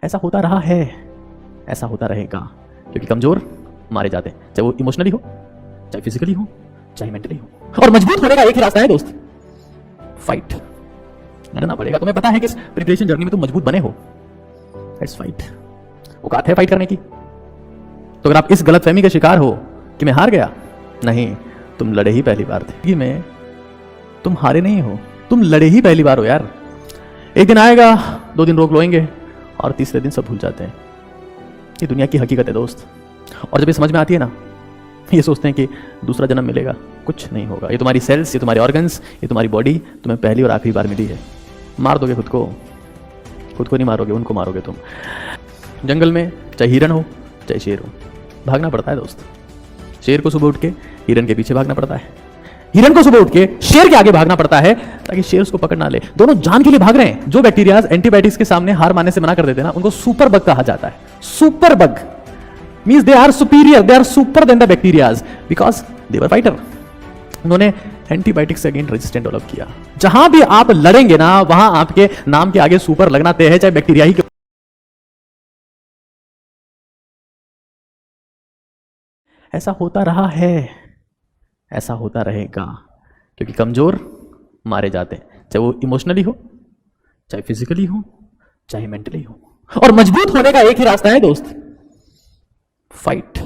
ऐसा होता रहा है, ऐसा होता रहेगा, क्योंकि कमजोर मारे जाते हैं, चाहे वो इमोशनली हो, चाहे फिजिकली हो, चाहे मेंटली हो। और मजबूत होने का एक ही रास्ता है दोस्त, फाइट। लड़ना पड़ेगा। तुम्हें पता है कि इस प्रिपरेशन जर्नी में तुम मजबूत बने हो, लेट्स फाइट। औकात है फाइट करने की। तो अगर आप इस गलतफहमी का शिकार हो कि मैं हार गया, नहीं, तुम लड़े ही पहली बार थे। में तुम हारे नहीं हो, तुम लड़े ही पहली बार हो यार। एक दिन आएगा, 2 दिन रोक लोएंगे और तीसरे दिन सब भूल जाते हैं। ये दुनिया की हकीकत है दोस्त। और जब ये समझ में आती है ना, ये सोचते हैं कि दूसरा जन्म मिलेगा, कुछ नहीं होगा। ये तुम्हारी सेल्स, ये तुम्हारे ऑर्गन्स, ये तुम्हारी बॉडी तुम्हें पहली और आखिरी बार मिली है। मार दोगे खुद को नहीं मारोगे, उनको मारोगे तुम। जंगल में चाहे हिरन हो चाहे शेर हो, भागना पड़ता है दोस्त। शेर को सुबह उठ के हिरन के पीछे भागना पड़ता है, हिरन को सुबह उठ के शेर के आगे भागना पड़ता है ताकि शेर उसको पकड़ ना ले। दोनों जान के लिए भाग रहे हैं। जो बैक्टीरियाज एंटीबायोटिक्स के सामने हार मानने से मना कर देते हैं ना, उनको सुपर बग कहा जाता है। Super bug means they are superior, they are super than the bacterias because they were fighter. उन्होंने एंटीबायोटिक्स से अगेंस्ट रेजिस्टेंट डेवलप किया। जहां भी आप लड़ेंगे ना, वहां आपके नाम के आगे सुपर लगना तय है, चाहे बैक्टीरिया ही। ऐसा होता रहा है, ऐसा होता रहेगा, क्योंकि कमजोर मारे जाते हैं, चाहे वो इमोशनली हो, चाहे फिजिकली हो, चाहे मेंटली हो। और मजबूत होने का एक ही रास्ता है दोस्त, फाइट।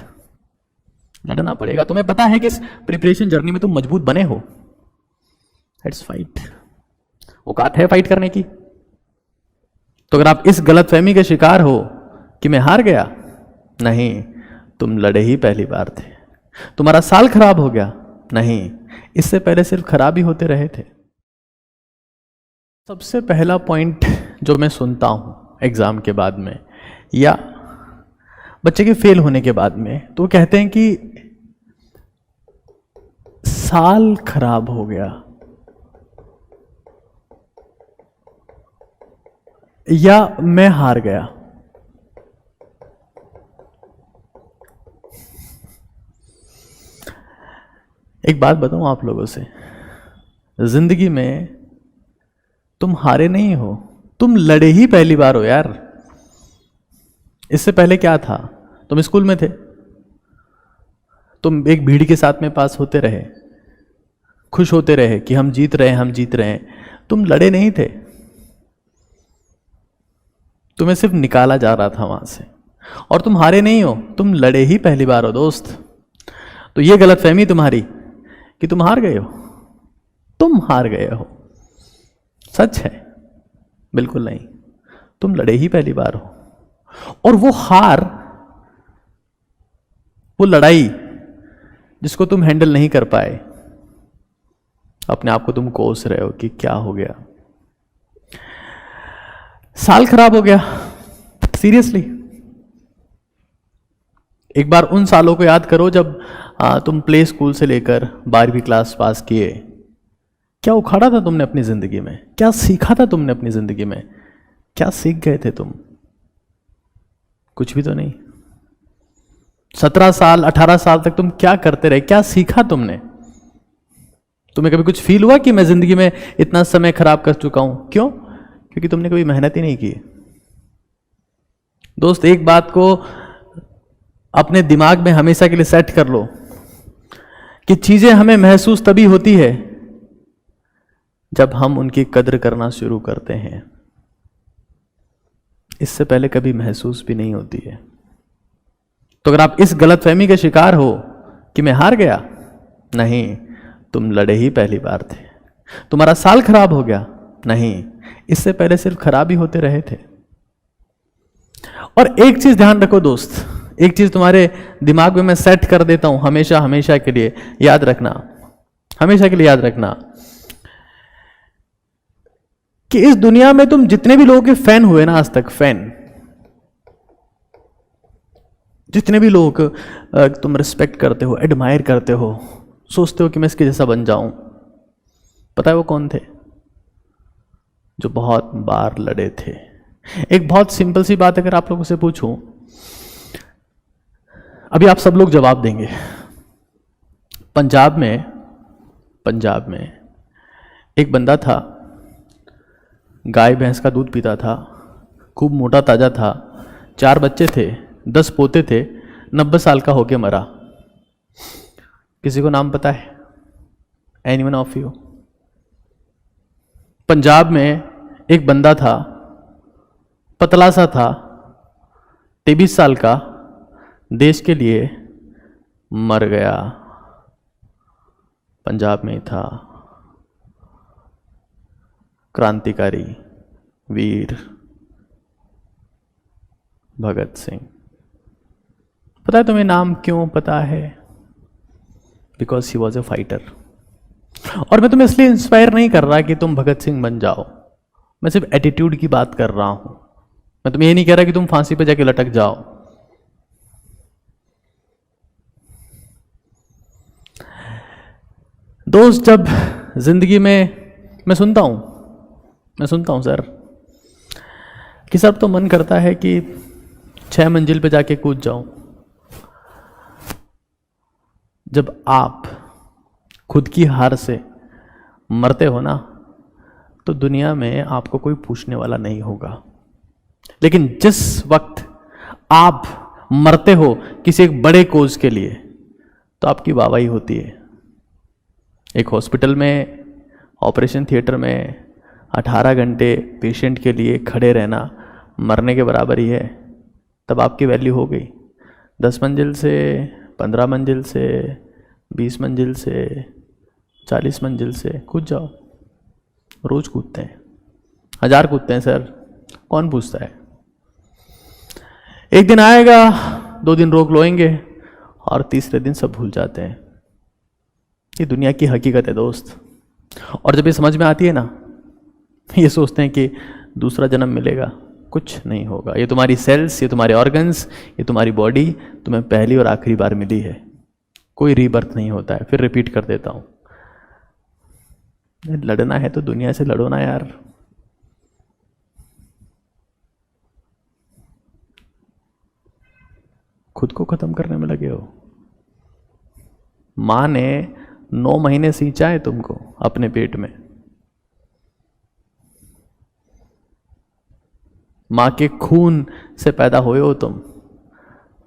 लड़ना पड़ेगा। तुम्हें पता है कि इस प्रिपरेशन जर्नी में तुम मजबूत बने हो, लेट्स फाइट। औकात है फाइट करने की। तो अगर आप इस गलतफहमी के शिकार हो कि मैं हार गया, नहीं, तुम लड़े ही पहली बार थे। तुम्हारा साल खराब हो गया, नहीं, इससे पहले सिर्फ खराब ही होते रहे थे। सबसे पहला पॉइंट जो मैं सुनता हूं एग्जाम के बाद में या बच्चे के फेल होने के बाद में, तो कहते हैं कि साल खराब हो गया या मैं हार गया। एक बात बताऊं आप लोगों से, जिंदगी में तुम हारे नहीं हो, तुम लड़े ही पहली बार हो यार। इससे पहले क्या था? तुम स्कूल में थे, तुम एक भीड़ के साथ में पास होते रहे, खुश होते रहे कि हम जीत रहे हैं, हम जीत रहे हैं। तुम लड़े नहीं थे, तुम्हें सिर्फ निकाला जा रहा था वहां से। और तुम हारे नहीं हो, तुम लड़े ही पहली बार हो दोस्त। तो ये गलतफहमी तुम्हारी कि तुम हार गए हो, तुम हार गए हो, सच है? बिल्कुल नहीं, तुम लड़े ही पहली बार हो। और वो हार, वो लड़ाई जिसको तुम हैंडल नहीं कर पाए, अपने आप को तुम कोस रहे हो कि क्या हो गया, साल खराब हो गया। सीरियसली एक बार उन सालों को याद करो जब तुम प्ले स्कूल से लेकर 12वीं क्लास पास किए। क्या उखाड़ा था तुमने अपनी जिंदगी में? क्या सीखा था तुमने अपनी जिंदगी में? क्या सीख गए थे तुम? कुछ भी तो नहीं। 17 साल 18 साल तक तुम क्या करते रहे? क्या सीखा तुमने? तुम्हें कभी कुछ फील हुआ कि मैं जिंदगी में इतना समय खराब कर चुका हूं? क्यों? क्योंकि तुमने कभी मेहनत ही नहीं की। दोस्त, एक बात को अपने दिमाग में हमेशा के लिए सेट कर लो कि चीजें हमें महसूस तभी होती है जब हम उनकी कद्र करना शुरू करते हैं। इससे पहले कभी महसूस भी नहीं होती है। तो अगर आप इस गलतफहमी के शिकार हो कि मैं हार गया, नहीं, तुम लड़े ही पहली बार थे। तुम्हारा साल खराब हो गया, नहीं, इससे पहले सिर्फ खराब ही होते रहे थे। और एक चीज ध्यान रखो दोस्त, एक चीज तुम्हारे दिमाग में मैं सेट कर देता हूं हमेशा, हमेशा के लिए याद रखना, हमेशा के लिए याद रखना कि इस दुनिया में तुम जितने भी लोगों के फैन हुए ना आज तक, फैन, जितने भी लोग तुम रिस्पेक्ट करते हो, एडमायर करते हो, सोचते हो कि मैं इसके जैसा बन जाऊं, पता है वो कौन थे? जो बहुत बार लड़े थे। एक बहुत सिंपल सी बात अगर आप लोगों से पूछूं, अभी आप सब लोग जवाब देंगे। पंजाब में एक बंदा था, गाय भैंस का दूध पीता था, खूब मोटा ताजा था, 4 बच्चे थे, 10 पोते थे, 90 साल का होके मरा। किसी को नाम पता है? Anyone of you? पंजाब में एक बंदा था, पतला सा था, 23 साल का, देश के लिए मर गया। पंजाब में ही था, क्रांतिकारी वीर भगत सिंह। पता है तुम्हें नाम क्यों पता है? Because he was A fighter. और मैं तुम्हें इसलिए इंस्पायर नहीं कर रहा कि तुम भगत सिंह बन जाओ, मैं सिर्फ एटीट्यूड की बात कर रहा हूं। मैं तुम्हें ये नहीं कह रहा कि तुम फांसी पे जाके लटक जाओ। दोस्त, जब जिंदगी में मैं सुनता हूं सर कि सब तो मन करता है कि 6 मंजिल पे जाके कूद जाऊं। जब आप खुद की हार से मरते हो ना, तो दुनिया में आपको कोई पूछने वाला नहीं होगा। लेकिन जिस वक्त आप मरते हो किसी एक बड़े कोज के लिए, तो आपकी वाहवाही होती है। एक हॉस्पिटल में, ऑपरेशन थिएटर में 18 घंटे पेशेंट के लिए खड़े रहना मरने के बराबर ही है। तब आपकी वैल्यू हो गई। 10 मंजिल से, 15 मंजिल से, 20 मंजिल से, 40 मंजिल से कूद जाओ। रोज कूदते हैं, 1000 कूदते हैं सर, कौन पूछता है? एक दिन आएगा, 2 दिन रोक लोएंगे और तीसरे दिन सब भूल जाते हैं। ये दुनिया की हकीकत है दोस्त। और जब ये समझ में आती है ना, ये सोचते हैं कि दूसरा जन्म मिलेगा। कुछ नहीं होगा। ये तुम्हारी सेल्स, ये तुम्हारे ऑर्गन्स, ये तुम्हारी बॉडी तुम्हें पहली और आखिरी बार मिली है। कोई रीबर्थ नहीं होता है। फिर रिपीट कर देता हूं, लड़ना है तो दुनिया से लड़ो ना यार। खुद को खत्म करने में लगे हो। मां ने 9 महीने सींचा है तुमको अपने पेट में। मां के खून से पैदा हुए हो तुम।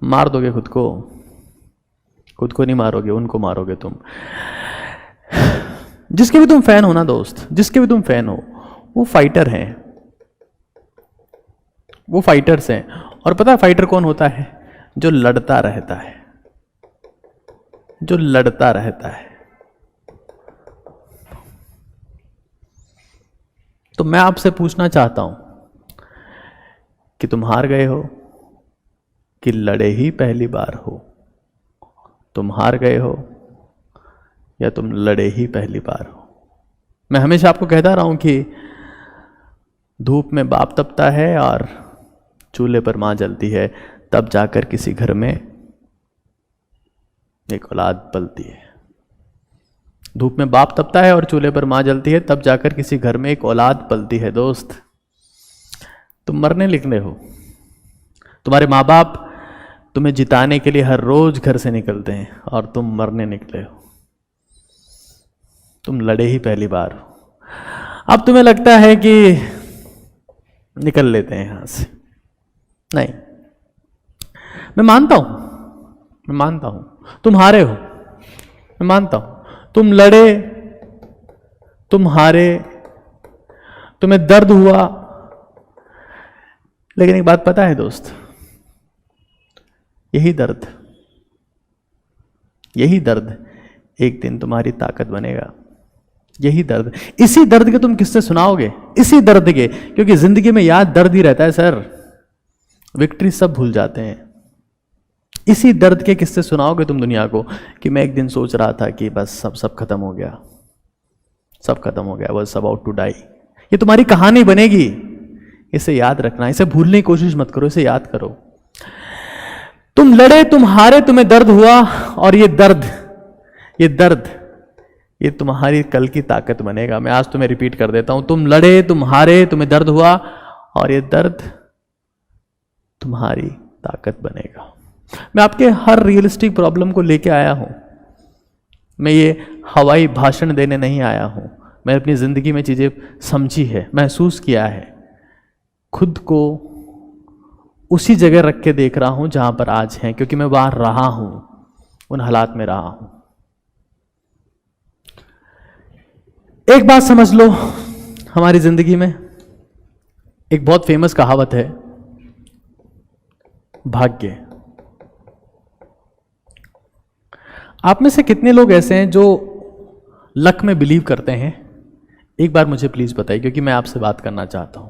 मार दोगे खुद को? खुद को नहीं मारोगे, उनको मारोगे तुम। जिसके भी तुम फैन हो ना दोस्त, जिसके भी तुम फैन हो, वो फाइटर हैं, वो फाइटर्स हैं। और पता है फाइटर कौन होता है? जो लड़ता रहता है, जो लड़ता रहता है। तो मैं आपसे पूछना चाहता हूं कि तुम हार गए हो कि लड़े ही पहली बार हो? तुम हार गए हो या तुम लड़े ही पहली बार हो? मैं हमेशा आपको कहता रहा हूं कि धूप में बाप तपता है और चूल्हे पर मां जलती है, तब जाकर किसी घर में एक औलाद पलती है। धूप में बाप तपता है और चूल्हे पर मां जलती है, तब जाकर किसी घर में एक औलाद पलती है। दोस्त, तुम मरने निकले हो। तुम्हारे माँ बाप तुम्हें जिताने के लिए हर रोज घर से निकलते हैं और तुम मरने निकले हो। तुम लड़े ही पहली बार हो। अब तुम्हें लगता है कि निकल लेते हैं यहां से। नहीं, मैं मानता हूं तुम हारे हो। मैं मानता हूं तुम लड़े, तुम हारे, तुम्हें दर्द हुआ। लेकिन एक बात पता है दोस्त, यही दर्द एक दिन तुम्हारी ताकत बनेगा। यही दर्द, इसी दर्द के तुम किससे सुनाओगे? इसी दर्द के, क्योंकि जिंदगी में याद दर्द ही रहता है सर। विक्ट्री सब भूल जाते हैं। इसी दर्द के किससे सुनाओगे तुम दुनिया को कि मैं एक दिन सोच रहा था कि बस सब खत्म हो गया, सब खत्म हो गया, वॉज अबाउट टू डाई। ये तुम्हारी कहानी बनेगी। इसे याद रखना, इसे भूलने की कोशिश मत करो, इसे याद करो। तुम लड़े, तुम हारे, तुम्हें दर्द हुआ, और ये दर्द ये तुम्हारी कल की ताकत बनेगा। मैं आज तुम्हें रिपीट कर देता हूं, तुम लड़े, तुम हारे, तुम्हें दर्द हुआ, और ये दर्द तुम्हारी ताकत बनेगा। मैं आपके हर रियलिस्टिक प्रॉब्लम को लेके आया हूं। मैं ये हवाई भाषण देने नहीं आया हूं। मैं अपनी जिंदगी में चीजें समझी है, महसूस किया है, खुद को उसी जगह रख के देख रहा हूं जहां पर आज हैं, क्योंकि मैं बाहर रहा हूं, उन हालात में रहा हूं। एक बात समझ लो, हमारी जिंदगी में एक बहुत फेमस कहावत है, भाग्य। आप में से कितने लोग ऐसे हैं जो लक में बिलीव करते हैं? एक बार मुझे प्लीज बताइए, क्योंकि मैं आपसे बात करना चाहता हूं।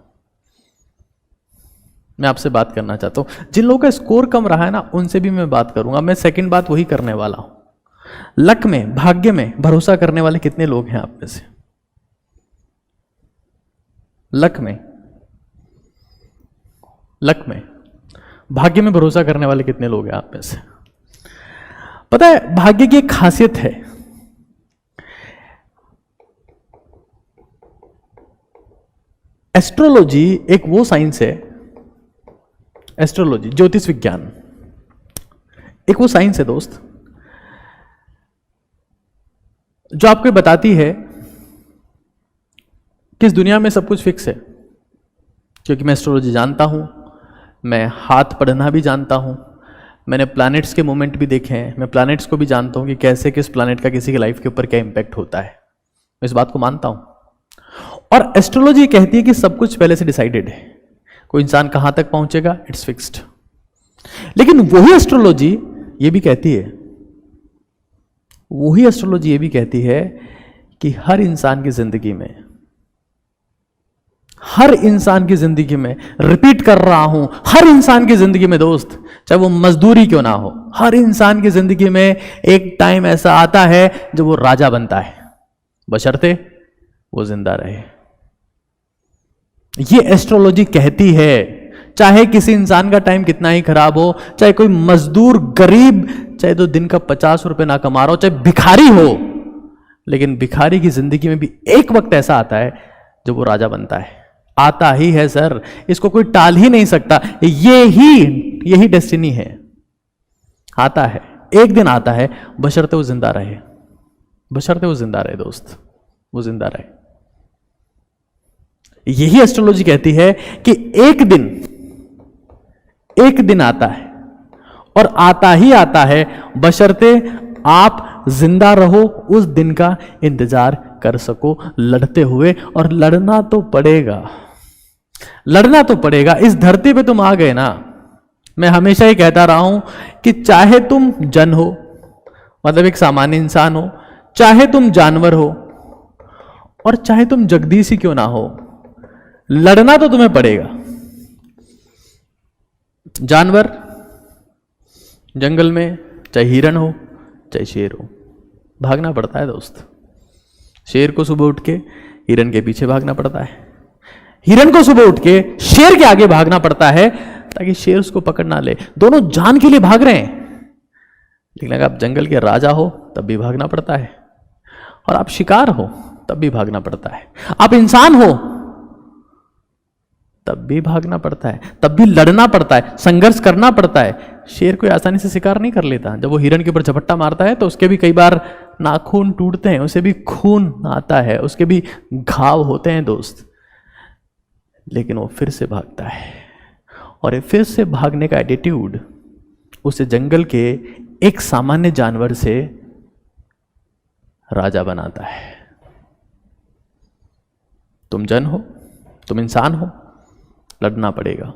जिन लोगों का स्कोर कम रहा है ना, उनसे भी मैं बात करूंगा। मैं सेकंड बात वही करने वाला हूं। लक में, भाग्य में भरोसा करने वाले कितने लोग हैं आप में से? लक में भाग्य में भरोसा करने वाले कितने लोग हैं आप में से? पता है, भाग्य की एक खासियत है। एस्ट्रोलॉजी एक वो साइंस है, एस्ट्रोलॉजी ज्योतिष विज्ञान एक वो साइंस है दोस्त, जो आपको बताती है कि इस दुनिया में सब कुछ फिक्स है। क्योंकि मैं एस्ट्रोलॉजी जानता हूं, मैं हाथ पढ़ना भी जानता हूं, मैंने प्लैनेट्स के मूवमेंट भी देखे हैं, मैं प्लैनेट्स को भी जानता हूं कि कैसे किस प्लैनेट का किसी की लाइफ के ऊपर क्या इंपैक्ट होता है। मैं इस बात को मानता हूं। और एस्ट्रोलॉजी कहती है कि सब कुछ पहले से डिसाइडेड है, कोई इंसान कहां तक पहुंचेगा, इट्स फिक्स्ड। लेकिन वही एस्ट्रोलॉजी ये भी कहती है कि हर इंसान की जिंदगी में, रिपीट कर रहा हूं, हर इंसान की जिंदगी में दोस्त, चाहे वो मजदूरी क्यों ना हो, हर इंसान की जिंदगी में एक टाइम ऐसा आता है जब वो राजा बनता है, बशर्ते वो जिंदा रहे। ये एस्ट्रोलॉजी कहती है। चाहे किसी इंसान का टाइम कितना ही खराब हो, चाहे कोई मजदूर गरीब, चाहे तो दिन का 50 रुपए ना कमा रहा हो, चाहे भिखारी हो, लेकिन भिखारी की जिंदगी में भी एक वक्त ऐसा आता है जब वो राजा बनता है। आता ही है सर, इसको कोई टाल ही नहीं सकता। यही डेस्टिनी है। आता है, एक दिन आता है, बशर्ते वो जिंदा रहे दोस्त, वो जिंदा रहे। यही एस्ट्रोलॉजी कहती है कि एक दिन आता है, और आता ही आता है, बशर्ते आप जिंदा रहो, उस दिन का इंतजार कर सको लड़ते हुए। और लड़ना तो पड़ेगा। इस धरती पे तुम आ गए ना, मैं हमेशा ही कहता रहा हूं कि चाहे तुम जन हो, मतलब एक सामान्य इंसान हो, चाहे तुम जानवर हो, और चाहे तुम जगदीश ही क्यों ना हो, लड़ना तो तुम्हें पड़ेगा। जानवर जंगल में, चाहे हिरन हो चाहे शेर हो, भागना पड़ता है दोस्त। शेर को सुबह उठ के हिरन के पीछे भागना पड़ता है, हिरन को सुबह उठ के शेर के आगे भागना पड़ता है, ताकि शेर उसको पकड़ ना ले। दोनों जान के लिए भाग रहे हैं। लेकिन अगर आप जंगल के राजा हो तब भी भागना पड़ता है, और आप शिकार हो तब भी भागना पड़ता है, आप इंसान हो तब भी भागना पड़ता है, तब भी लड़ना पड़ता है, संघर्ष करना पड़ता है। शेर कोई आसानी से शिकार नहीं कर लेता। जब वो हिरन के ऊपर झपट्टा मारता है तो उसके भी कई बार नाखून टूटते हैं, उसे भी खून आता है, उसके भी घाव होते हैं दोस्त, लेकिन वो फिर से भागता है। और ये फिर से भागने का एटीट्यूड उसे जंगल के एक सामान्य जानवर से राजा बनाता है। तुम जन हो, तुम इंसान हो, लड़ना पड़ेगा।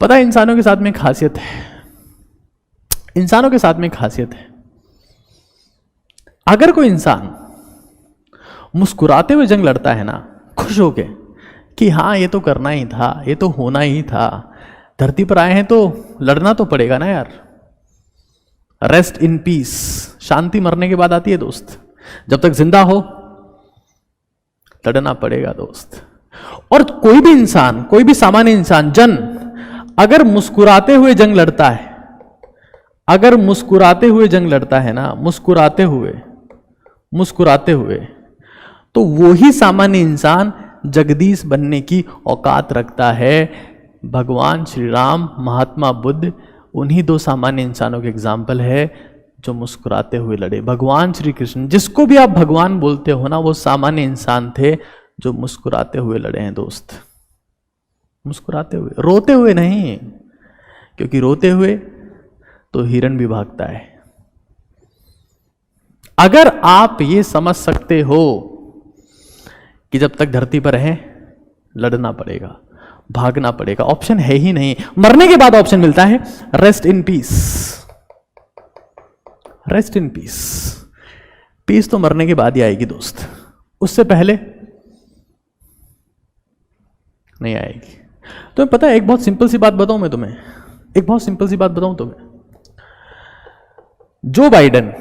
पता है, इंसानों के साथ में खासियत है, अगर कोई इंसान मुस्कुराते हुए जंग लड़ता है ना, खुश होके कि हाँ ये तो करना ही था, ये तो होना ही था, धरती पर आए हैं तो लड़ना तो पड़ेगा ना यार। रेस्ट इन पीस, शांति मरने के बाद आती है दोस्त। जब तक जिंदा हो लड़ना पड़ेगा दोस्त। और कोई भी इंसान, कोई भी सामान्य इंसान, जन, अगर मुस्कुराते हुए जंग लड़ता है, अगर मुस्कुराते हुए जंग लड़ता है ना, मुस्कुराते हुए, तो वही सामान्य इंसान जगदीश बनने की औकात रखता है। भगवान श्री राम, महात्मा बुद्ध, उन्हीं दो सामान्य इंसानों के एग्जाम्पल है जो मुस्कुराते हुए लड़े। भगवान श्री कृष्ण, जिसको भी आप भगवान बोलते हो ना, वो सामान्य इंसान थे जो मुस्कुराते हुए लड़े हैं दोस्त। मुस्कुराते हुए, रोते हुए नहीं, क्योंकि रोते हुए तो हिरण भी भागता है। अगर आप ये समझ सकते हो कि जब तक धरती पर है लड़ना पड़ेगा, भागना पड़ेगा, ऑप्शन है ही नहीं, मरने के बाद ऑप्शन मिलता है rest in peace. Rest in peace, peace तो मरने के बाद ही आएगी दोस्त, उससे पहले नहीं आएगी। तुम्हें पता है, एक बहुत सिंपल सी बात बताऊं मैं तुम्हें, एक बहुत सिंपल सी बात बताऊं तुम्हें। जो बाइडेन,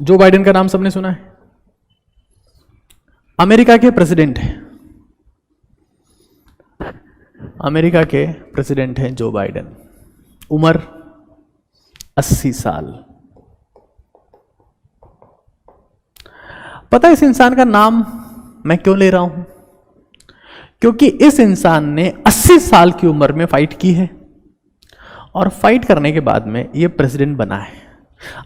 जो बाइडेन का नाम सबने सुना है, अमेरिका के प्रेसिडेंट हैं, अमेरिका के प्रेसिडेंट हैं जो बाइडेन। उम्र 80 साल। पता है इस इंसान का नाम मैं क्यों ले रहा हूं? क्योंकि इस इंसान ने 80 साल की उम्र में फाइट की है और फाइट करने के बाद में ये प्रेसिडेंट बना है।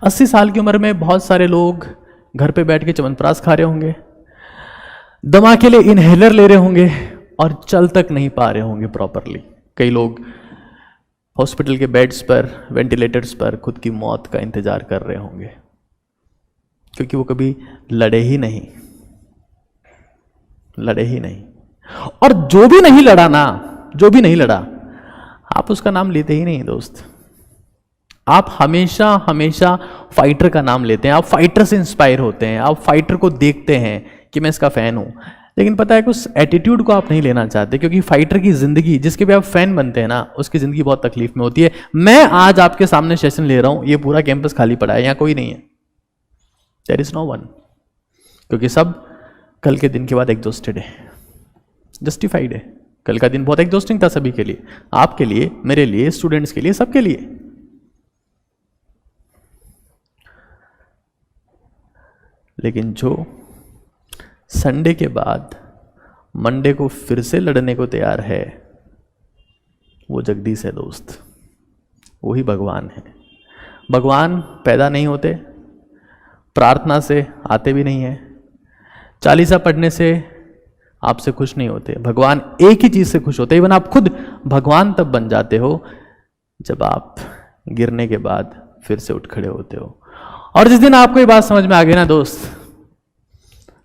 80 साल की उम्र में बहुत सारे लोग घर पे बैठ के च्यवनप्राश खा रहे होंगे, दमा के लिए इनहेलर ले रहे होंगे और चल तक नहीं पा रहे होंगे प्रॉपरली। कई लोग हॉस्पिटल के बेड्स पर, वेंटिलेटर्स पर खुद की मौत का इंतजार कर रहे होंगे, क्योंकि वो कभी लड़े ही नहीं, लड़े ही नहीं। और जो भी नहीं लड़ा ना, जो भी नहीं लड़ा, आप उसका नाम लेते ही नहीं दोस्त। आप हमेशा हमेशा फाइटर का नाम लेते हैं, आप फाइटर से इंस्पायर होते हैं, आप फाइटर को देखते हैं कि मैं इसका फैन हूं। लेकिन पता है कि उस एटीट्यूड को आप नहीं लेना चाहते, क्योंकि फाइटर की जिंदगी, जिसके भी आप फैन बनते हैं ना, उसकी जिंदगी बहुत तकलीफ में होती है। मैं आज आपके सामने सेशन ले रहा हूं, ये पूरा कैंपस खाली पड़ा है, यहां कोई नहीं है, देयर इज नो वन, क्योंकि सब कल के दिन के बाद एग्जॉस्टेड है, जस्टिफाइड है। कल का दिन बहुत एग्जॉस्टिंग था सभी के लिए, आपके लिए, मेरे लिए, स्टूडेंट्स के लिए, सबके लिए। लेकिन जो संडे के बाद मंडे को फिर से लड़ने को तैयार है, वो जगदीश है दोस्त, वही भगवान है। भगवान पैदा नहीं होते, प्रार्थना से आते भी नहीं है, चालीसा पढ़ने से आपसे खुश नहीं होते। भगवान एक ही चीज से खुश होते हैं। इवन आप खुद भगवान तब बन जाते हो जब आप गिरने के बाद फिर से उठ खड़े होते हो। और जिस दिन आपको ये बात समझ में आ गई ना दोस्त,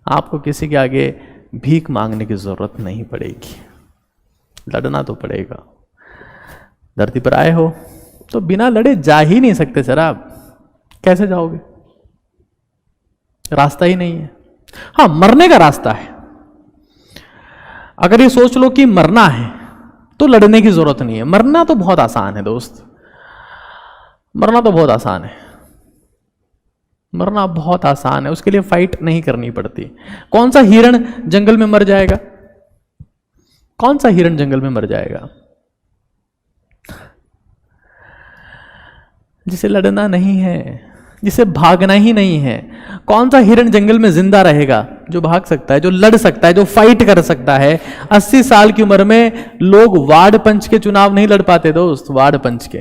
आपको किसी के आगे भीख मांगने की जरूरत नहीं पड़ेगी, लड़ना तो पड़ेगा। धरती पर आए हो तो बिना लड़े जा ही नहीं सकते सर। आप कैसे जाओगे? रास्ता ही नहीं है। हाँ, मरने का रास्ता है। अगर ये सोच लो कि मरना है तो लड़ने की जरूरत नहीं है। मरना तो बहुत आसान है दोस्त, मरना तो बहुत आसान है, मरना बहुत आसान है, उसके लिए फाइट नहीं करनी पड़ती। कौन सा हिरण जंगल में मर जाएगा? कौन सा हिरण जंगल में मर जाएगा? जिसे लड़ना नहीं है, जिसे भागना ही नहीं है। कौन सा हिरण जंगल में जिंदा रहेगा? जो भाग सकता है, जो लड़ सकता है, जो फाइट कर सकता है। 80 साल की उम्र में लोग वार्ड पंच के चुनाव नहीं लड़ पाते दोस्त, वार्ड पंच के।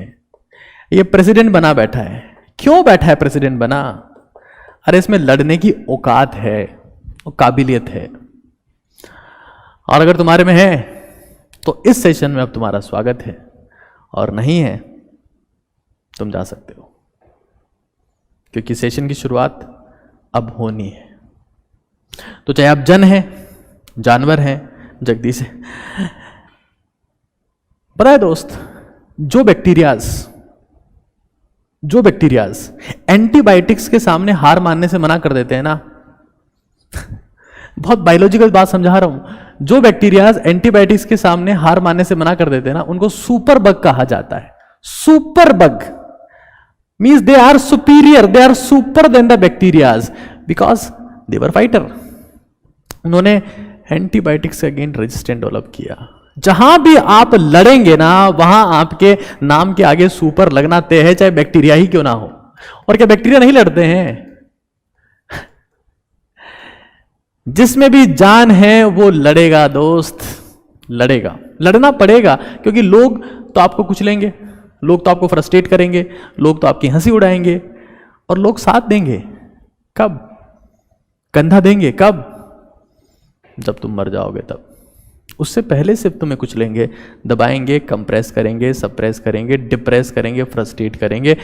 ये प्रेसिडेंट बना बैठा है। क्यों बैठा है प्रेसिडेंट बना? अरे इसमें लड़ने की औकात है, काबिलियत है। और अगर तुम्हारे में है तो इस सेशन में अब तुम्हारा स्वागत है, और नहीं है तुम जा सकते हो, क्योंकि सेशन की शुरुआत अब होनी है। तो चाहे आप जन हैं, जानवर हैं, जगदीश है। पता है दोस्त, जो बैक्टीरियाज एंटीबायोटिक्स के सामने हार मानने से मना कर देते हैं ना, बहुत बायोलॉजिकल बात समझा रहा हूं। जो बैक्टीरियाज एंटीबायोटिक्स के सामने हार मानने से मना कर देते हैं ना, उनको सुपर बग कहा जाता है। Super bug means they are superior, they are super than the bacterias because they were fighter. उन्होंने एंटीबायोटिक्स के अगेंस्ट रेजिस्टेंट डेवलप किया। जहां भी आप लड़ेंगे ना, वहां आपके नाम के आगे सुपर लगना तय है, चाहे बैक्टीरिया ही क्यों ना हो। और क्या बैक्टीरिया नहीं लड़ते हैं? जिसमें भी जान है वो लड़ेगा दोस्त, लड़ेगा, लड़ना पड़ेगा। क्योंकि लोग तो आपको कुचलेंगे, लोग तो आपको फ्रस्ट्रेट करेंगे, लोग तो आपकी हंसी उड़ाएंगे, और लोग साथ देंगे कब? कंधा देंगे कब? जब तुम मर जाओगे तब। उससे पहले सिर्फ तुम्हें कुछ लेंगे, दबाएंगे, कंप्रेस करेंगे, सप्रेस करेंगे, डिप्रेस करेंगे, फ्रस्ट्रेट करेंगे,